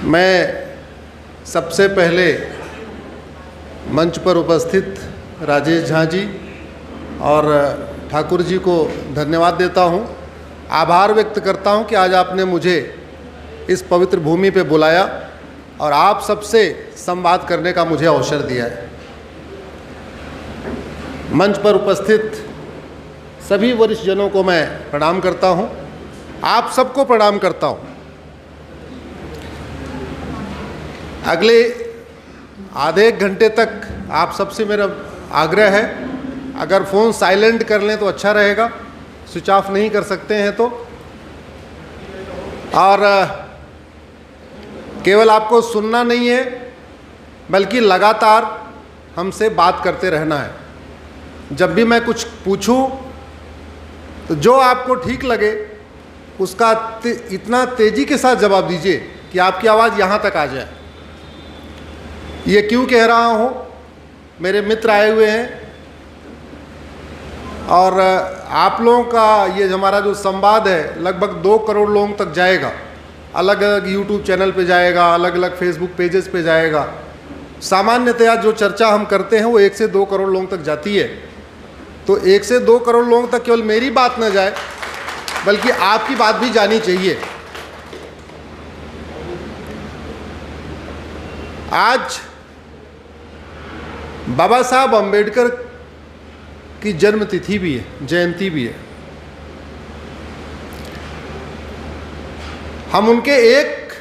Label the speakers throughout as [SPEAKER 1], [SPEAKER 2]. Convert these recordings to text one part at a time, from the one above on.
[SPEAKER 1] मैं सबसे पहले मंच पर उपस्थित राजेश झा जी और ठाकुर जी को धन्यवाद देता हूं, आभार व्यक्त करता हूं कि आज आपने मुझे इस पवित्र भूमि पे बुलाया और आप सबसे संवाद करने का मुझे अवसर दिया है। मंच पर उपस्थित सभी वरिष्ठ जनों को मैं प्रणाम करता हूं, आप सबको प्रणाम करता हूं। अगले आधे एक घंटे तक आप सबसे मेरा आग्रह है, अगर फ़ोन साइलेंट कर लें तो अच्छा रहेगा, स्विच ऑफ नहीं कर सकते हैं तो। और केवल आपको सुनना नहीं है बल्कि लगातार हमसे बात करते रहना है। जब भी मैं कुछ पूछूं तो जो आपको ठीक लगे उसका इतना तेज़ी के साथ जवाब दीजिए कि आपकी आवाज़ यहाँ तक आ जाए। ये क्यों कह रहा हूँ, मेरे मित्र आए हुए हैं और आप लोगों का ये हमारा जो संवाद है लगभग 2 करोड़ लोगों तक जाएगा। अलग अलग यूट्यूब चैनल पे जाएगा, अलग अलग फेसबुक पेजेस पे जाएगा। सामान्यतया जो चर्चा हम करते हैं वो 1 से 2 करोड़ लोगों तक जाती है। तो 1 से 2 करोड़ लोगों तक केवल मेरी बात न जाए बल्कि आपकी बात भी जानी चाहिए। आज बाबा साहब अंबेडकर की जन्म तिथि भी है, जयंती भी है। हम उनके एक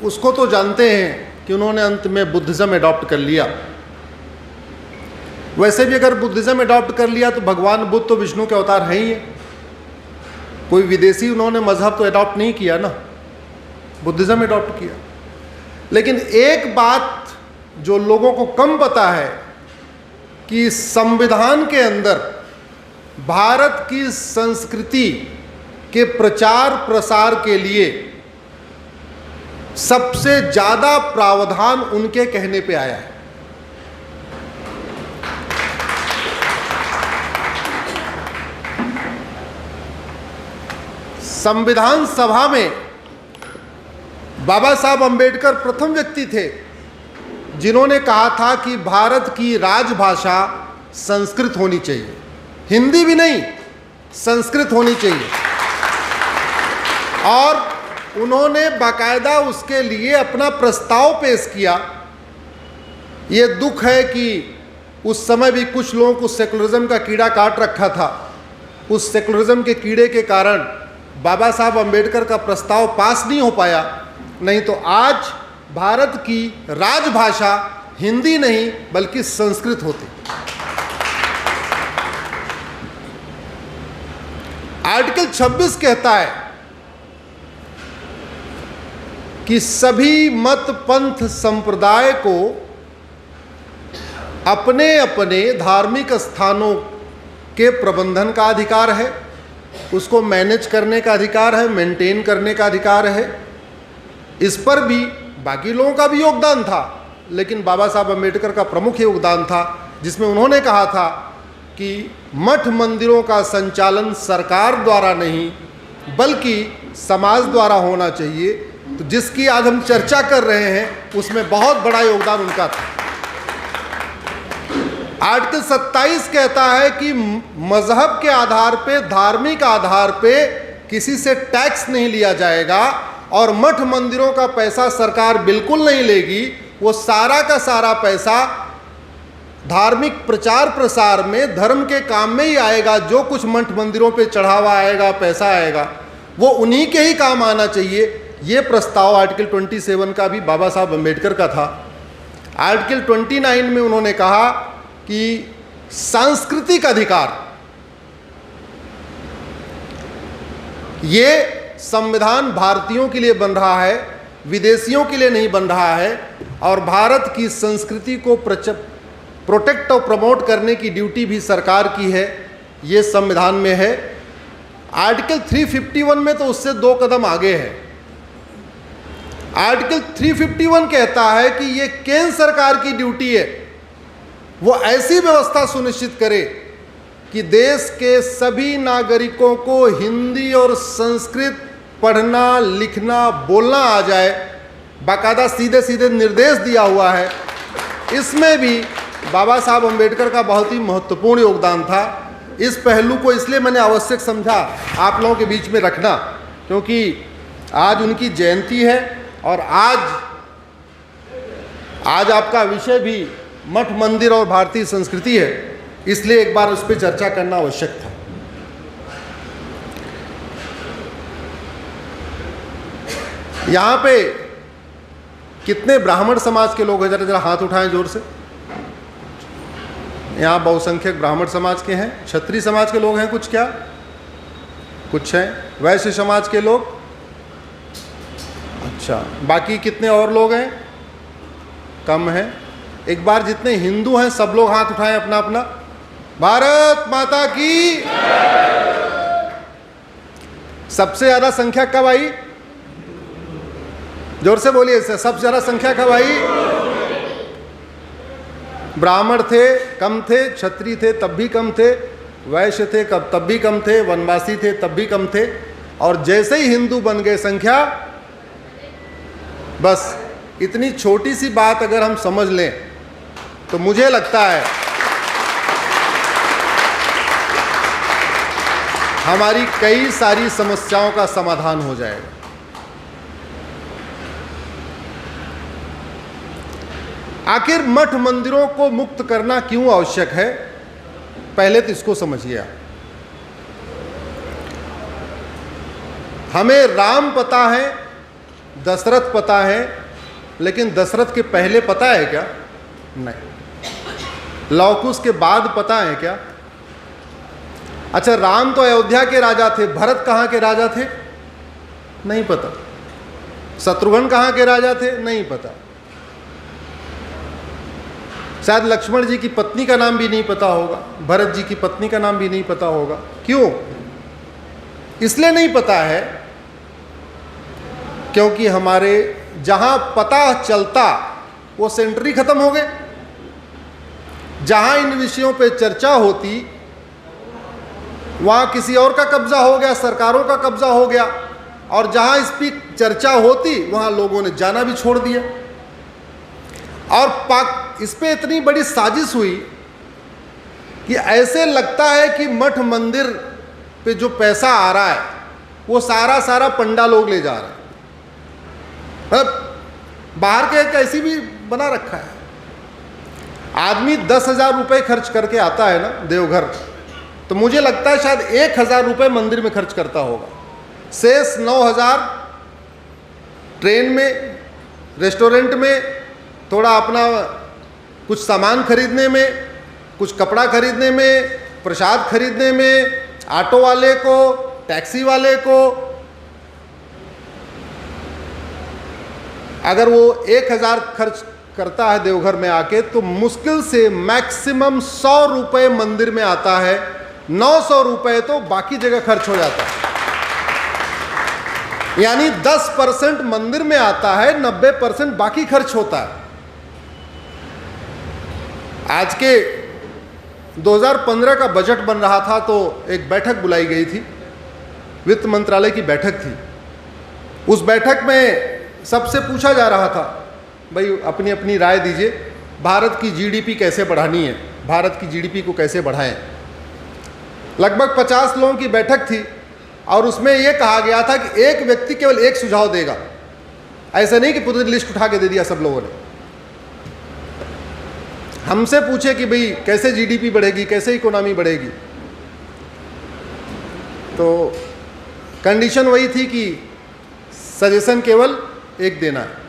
[SPEAKER 1] उसको तो जानते हैं कि उन्होंने अंत में बुद्धिज़्म एडॉप्ट कर लिया। वैसे भी अगर बुद्धिज़्म एडॉप्ट कर लिया तो भगवान बुद्ध तो विष्णु के अवतार हैं ही है, कोई विदेशी उन्होंने मजहब तो एडॉप्ट नहीं किया ना, बुद्धिज़्म एडॉप्ट किया। लेकिन एक बात जो लोगों को कम पता है कि संविधान के अंदर भारत की संस्कृति के प्रचार प्रसार के लिए सबसे ज़्यादा प्रावधान उनके कहने पे आया है। संविधान सभा में बाबा साहब अंबेडकर प्रथम व्यक्ति थे जिन्होंने कहा था कि भारत की राजभाषा संस्कृत होनी चाहिए, हिंदी भी नहीं, संस्कृत होनी चाहिए। और उन्होंने बाकायदा उसके लिए अपना प्रस्ताव पेश किया। ये दुख है कि उस समय भी कुछ लोगों को सेकुलरिज्म का कीड़ा काट रखा था। उस सेकुलरिज्म के कीड़े के कारण बाबा साहब अंबेडकर का प्रस्ताव पास नहीं हो पाया, नहीं तो आज भारत की राजभाषा हिंदी नहीं बल्कि संस्कृत होती। आर्टिकल 26 कहता है कि सभी मत पंथ संप्रदाय को अपने अपने धार्मिक स्थानों के प्रबंधन का अधिकार है, उसको मैनेज करने का अधिकार है, मेंटेन करने का अधिकार है। इस पर भी बाकी लोगों का भी योगदान था, लेकिन बाबा साहब अंबेडकर का प्रमुख योगदान था, जिसमें उन्होंने कहा था कि मठ मंदिरों का संचालन सरकार द्वारा नहीं बल्कि समाज द्वारा होना चाहिए। तो जिसकी आज हम चर्चा कर रहे हैं उसमें बहुत बड़ा योगदान उनका था। आर्टिकल 27 कहता है कि मजहब के आधार पे, धार्मिक आधार पे किसी से टैक्स नहीं लिया जाएगा और मठ मंदिरों का पैसा सरकार बिल्कुल नहीं लेगी। वो सारा का सारा पैसा धार्मिक प्रचार प्रसार में, धर्म के काम में ही आएगा। जो कुछ मठ मंदिरों पे चढ़ावा आएगा, पैसा आएगा, वो उन्हीं के ही काम आना चाहिए। ये प्रस्ताव आर्टिकल 27 का भी बाबा साहब अंबेडकर का था। आर्टिकल 29 में उन्होंने कहा कि सांस्कृतिक अधिकार, ये संविधान भारतीयों के लिए बन रहा है, विदेशियों के लिए नहीं बन रहा है। और भारत की संस्कृति को प्रोटेक्ट और प्रमोट करने की ड्यूटी भी सरकार की है, ये संविधान में है। आर्टिकल 351 में तो उससे 2 कदम आगे है। आर्टिकल 351 कहता है कि ये केंद्र सरकार की ड्यूटी है, वो ऐसी व्यवस्था सुनिश्चित करे कि देश के सभी नागरिकों को हिंदी और संस्कृत पढ़ना, लिखना, बोलना आ जाए, बाकायदा सीधे सीधे निर्देश दिया हुआ है। इसमें भी बाबा साहब अम्बेडकर का बहुत ही महत्वपूर्ण योगदान था। इस पहलू को इसलिए मैंने आवश्यक समझा आप लोगों के बीच में रखना, क्योंकि आज उनकी जयंती है और आज आपका विषय भी मठ मंदिर और भारतीय संस्कृति है, इसलिए एक बार उस पर चर्चा करना आवश्यक था। यहाँ पे कितने ब्राह्मण समाज के लोग हैं? जरा जरा हाथ उठाएं जोर से। यहाँ बहुसंख्यक ब्राह्मण समाज के हैं। क्षत्रिय समाज के लोग हैं कुछ? क्या कुछ हैं? वैश्य समाज के लोग? अच्छा, बाकी कितने और लोग हैं? कम हैं। एक बार जितने हिंदू हैं सब लोग हाथ उठाएं अपना अपना। भारत माता की। सबसे ज्यादा संख्या कब आई? जोर से बोलिए। सबसे ज्यादा संख्या कब आई? ब्राह्मण थे कम थे, क्षत्रिय थे तब भी कम थे, वैश्य थे तब भी कम थे, वनवासी थे तब भी कम थे, और जैसे ही हिंदू बन गए संख्या, बस इतनी छोटी सी बात अगर हम समझ लें तो मुझे लगता है हमारी कई सारी समस्याओं का समाधान हो जाएगा। आखिर मठ मंदिरों को मुक्त करना क्यों आवश्यक है? पहले तो इसको समझिए आप। हमें राम पता है, दशरथ पता है, लेकिन दशरथ के पहले पता है क्या? नहीं। लव कुश के बाद पता है क्या? अच्छा, राम तो अयोध्या के राजा थे, भरत कहाँ के राजा थे? नहीं पता। शत्रुघ्न कहाँ के राजा थे? नहीं पता। शायद लक्ष्मण जी की पत्नी का नाम भी नहीं पता होगा, भरत जी की पत्नी का नाम भी नहीं पता होगा। क्यों? इसलिए नहीं पता है क्योंकि हमारे जहां पता चलता वो सेंचुरी खत्म हो गए। जहां इन विषयों पे चर्चा होती वहां किसी और का कब्जा हो गया, सरकारों का कब्जा हो गया, और जहां इस पर चर्चा होती वहां लोगों ने जाना भी छोड़ दिया। और इस पे इतनी बड़ी साजिश हुई कि ऐसे लगता है कि मठ मंदिर पे जो पैसा आ रहा है वो सारा पंडा लोग ले जा रहे हैं। मतलब बाहर के कैसी भी बना रखा है। आदमी 10,000 रुपये खर्च करके आता है ना देवघर, तो मुझे लगता है शायद 1,000 रुपये मंदिर में खर्च करता होगा। शेष 9,000 ट्रेन में, रेस्टोरेंट में, थोड़ा अपना कुछ सामान खरीदने में, कुछ कपड़ा खरीदने में, प्रसाद खरीदने में, ऑटो वाले को, टैक्सी वाले को। अगर वो 1,000 खर्च करता है देवघर में आके, तो मुश्किल से मैक्सिमम 100 रुपये मंदिर में आता है। 900 रुपये तो बाकी जगह खर्च हो जाता है। यानी 10% मंदिर में आता है, 90% बाकी खर्च होता है। आज के 2015 का बजट बन रहा था तो एक बैठक बुलाई गई थी, वित्त मंत्रालय की बैठक थी। उस बैठक में सबसे पूछा जा रहा था, भाई अपनी अपनी राय दीजिए, भारत की जीडीपी कैसे बढ़ानी है, भारत की जीडीपी को कैसे बढ़ाएं। लगभग 50 लोगों की बैठक थी और उसमें यह कहा गया था कि एक व्यक्ति केवल एक सुझाव देगा। ऐसा नहीं कि पूरी लिस्ट उठा के दे दिया सब लोगों ने। हमसे पूछे कि भाई कैसे जीडीपी बढ़ेगी, कैसे इकोनॉमी बढ़ेगी, तो कंडीशन वही थी कि सजेशन केवल एक देना है।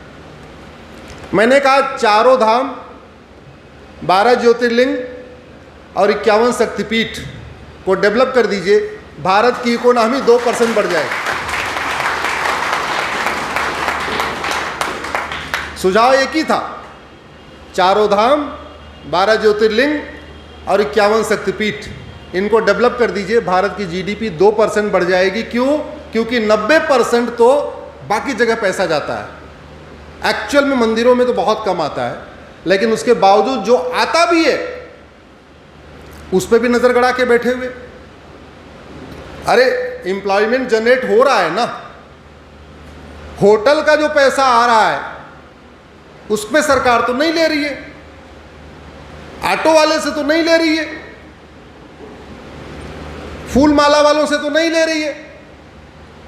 [SPEAKER 1] मैंने कहा चारों धाम, 12 ज्योतिर्लिंग और 51 शक्तिपीठ को डेवलप कर दीजिए, भारत की इकोनॉमी 2% बढ़ जाएगी। सुझाव एक ही था, चारों धाम, 12 ज्योतिर्लिंग और 51 शक्तिपीठ, इनको डेवलप कर दीजिए, भारत की जीडीपी 2% बढ़ जाएगी। क्यों? क्योंकि 90% तो बाकी जगह पैसा जाता है। एक्चुअल में मंदिरों में तो बहुत कम आता है, लेकिन उसके बावजूद जो आता भी है उस पर भी नजर गड़ा के बैठे हुए। अरे एम्प्लॉयमेंट जनरेट हो रहा है ना, होटल का जो पैसा आ रहा है उस पे सरकार तो नहीं ले रही है, ऑटो वाले से तो नहीं ले रही है, फूल माला वालों से तो नहीं ले रही है,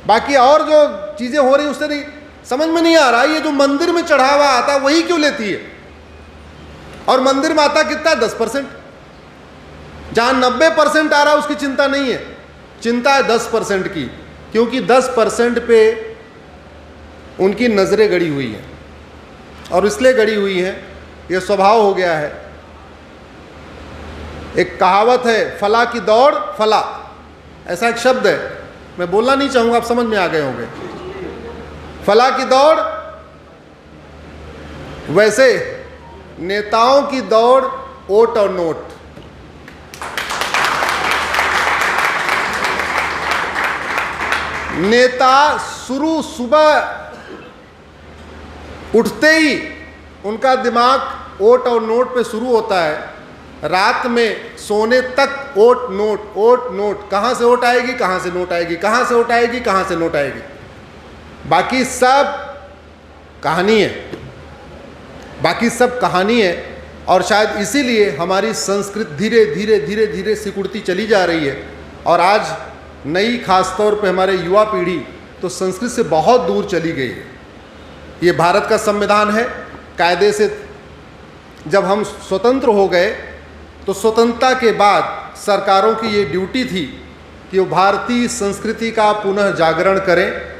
[SPEAKER 1] बाकी और जो चीजें हो रही उससे नहीं। समझ में नहीं आ रहा ये जो मंदिर में चढ़ावा आता है वही क्यों लेती है, और मंदिर में आता कितना 10%, जहां 90% आ रहा है उसकी चिंता नहीं है, चिंता है 10% की, क्योंकि 10% पे उनकी नजरें गड़ी हुई हैं, और इसलिए गड़ी हुई हैं, ये स्वभाव हो गया है। एक कहावत है, फला की दौड़ फला, ऐसा एक शब्द है, मैं बोलना नहीं चाहूंगा, आप समझ में आ गए होंगे। फला की दौड़, वैसे नेताओं की दौड़ वोट और नोट। नेता सुबह उठते ही उनका दिमाग वोट और नोट पे शुरू होता है, रात में सोने तक वोट नोट, वोट नोट, कहां से वोट आएगी, कहां से नोट आएगी, कहां से वोट आएगी, कहां से नोट आएगी। बाकी सब कहानी है, बाकी सब कहानी है। और शायद इसीलिए हमारी संस्कृति धीरे धीरे धीरे धीरे सिकुड़ती चली जा रही है, और आज नई खासतौर पे हमारे युवा पीढ़ी तो संस्कृत से बहुत दूर चली गई है। ये भारत का संविधान है, कायदे से जब हम स्वतंत्र हो गए तो स्वतंत्रता के बाद सरकारों की ये ड्यूटी थी कि वो भारतीय संस्कृति का पुनः जागरण करें।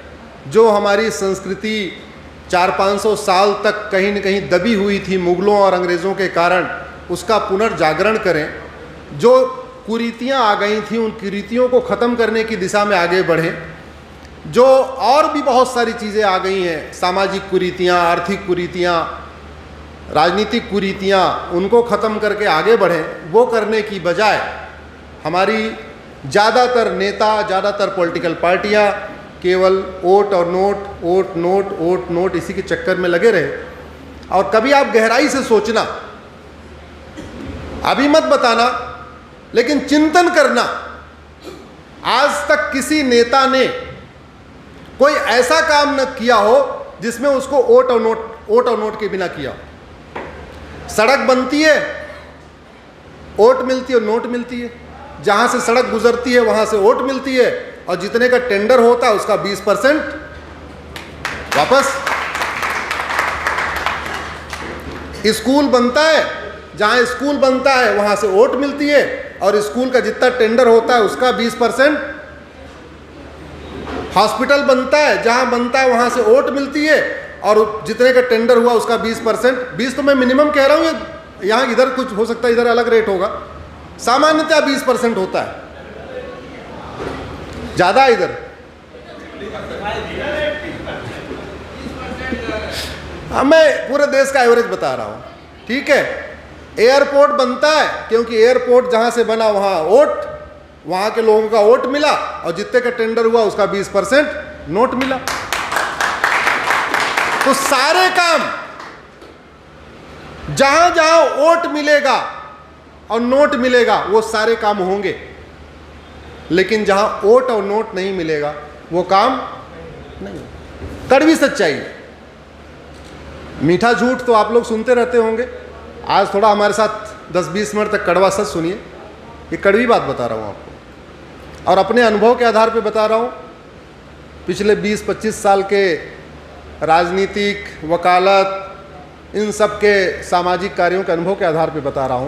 [SPEAKER 1] जो हमारी संस्कृति 400-500 साल तक कहीं न कहीं दबी हुई थी मुगलों और अंग्रेज़ों के कारण, उसका पुनर्जागरण करें। जो कुरीतियाँ आ गई थी उन कुरीतियों को ख़त्म करने की दिशा में आगे बढ़ें। जो और भी बहुत सारी चीज़ें आ गई हैं, सामाजिक कुरीतियाँ, आर्थिक कुरीतियाँ, राजनीतिक कुरीतियाँ, उनको ख़त्म करके आगे बढ़ें। वो करने की बजाय हमारी ज़्यादातर नेता, ज़्यादातर पॉलिटिकल पार्टियाँ केवल वोट और note, vote note, vote note, इसी के चक्कर में लगे रहे। और कभी आप गहराई से सोचना, अभी मत बताना, लेकिन चिंतन करना, आज तक किसी नेता ने कोई ऐसा काम न किया हो जिसमें उसको वोट और नोट के बिना किया। सड़क बनती है, वोट मिलती है और नोट मिलती है, जहां से सड़क गुजरती है वहां से वोट मिलती है, और जितने का टेंडर होता है उसका 20% वापस। स्कूल बनता है, जहां स्कूल बनता है वहां से वोट मिलती है, और स्कूल का जितना टेंडर होता है उसका 20%। हॉस्पिटल बनता है, जहां बनता है वहां से वोट मिलती है, और जितने का टेंडर हुआ उसका 20%। 20 तो मैं मिनिमम कह रहा हूं, यहाँ इधर कुछ हो सकता है, इधर अलग रेट होगा, सामान्यतः 20% होता है, ज़्यादा इधर। मैं पूरे देश का एवरेज बता रहा हूँ, ठीक है। एयरपोर्ट बनता है, क्योंकि एयरपोर्ट जहाँ से बना वहाँ वोट, वहाँ के लोगों का वोट मिला, और जितने का टेंडर हुआ उसका 20% नोट मिला। तो सारे काम जहाँ जहाँ वोट मिलेगा और नोट मिलेगा वो सारे काम होंगे, लेकिन जहां वोट और नोट नहीं मिलेगा वो काम नहीं। कड़वी सच्चाई, मीठा झूठ तो आप लोग सुनते रहते होंगे, आज थोड़ा हमारे साथ 10-20 मिनट तक कड़वा सच सुनिए। ये कड़वी बात बता रहा हूं आपको, और अपने अनुभव के आधार पे बता रहा हूं। पिछले 20-25 साल के राजनीतिक, वकालत, इन सब के सामाजिक कार्यों के अनुभव के आधार पे बता रहा हूं।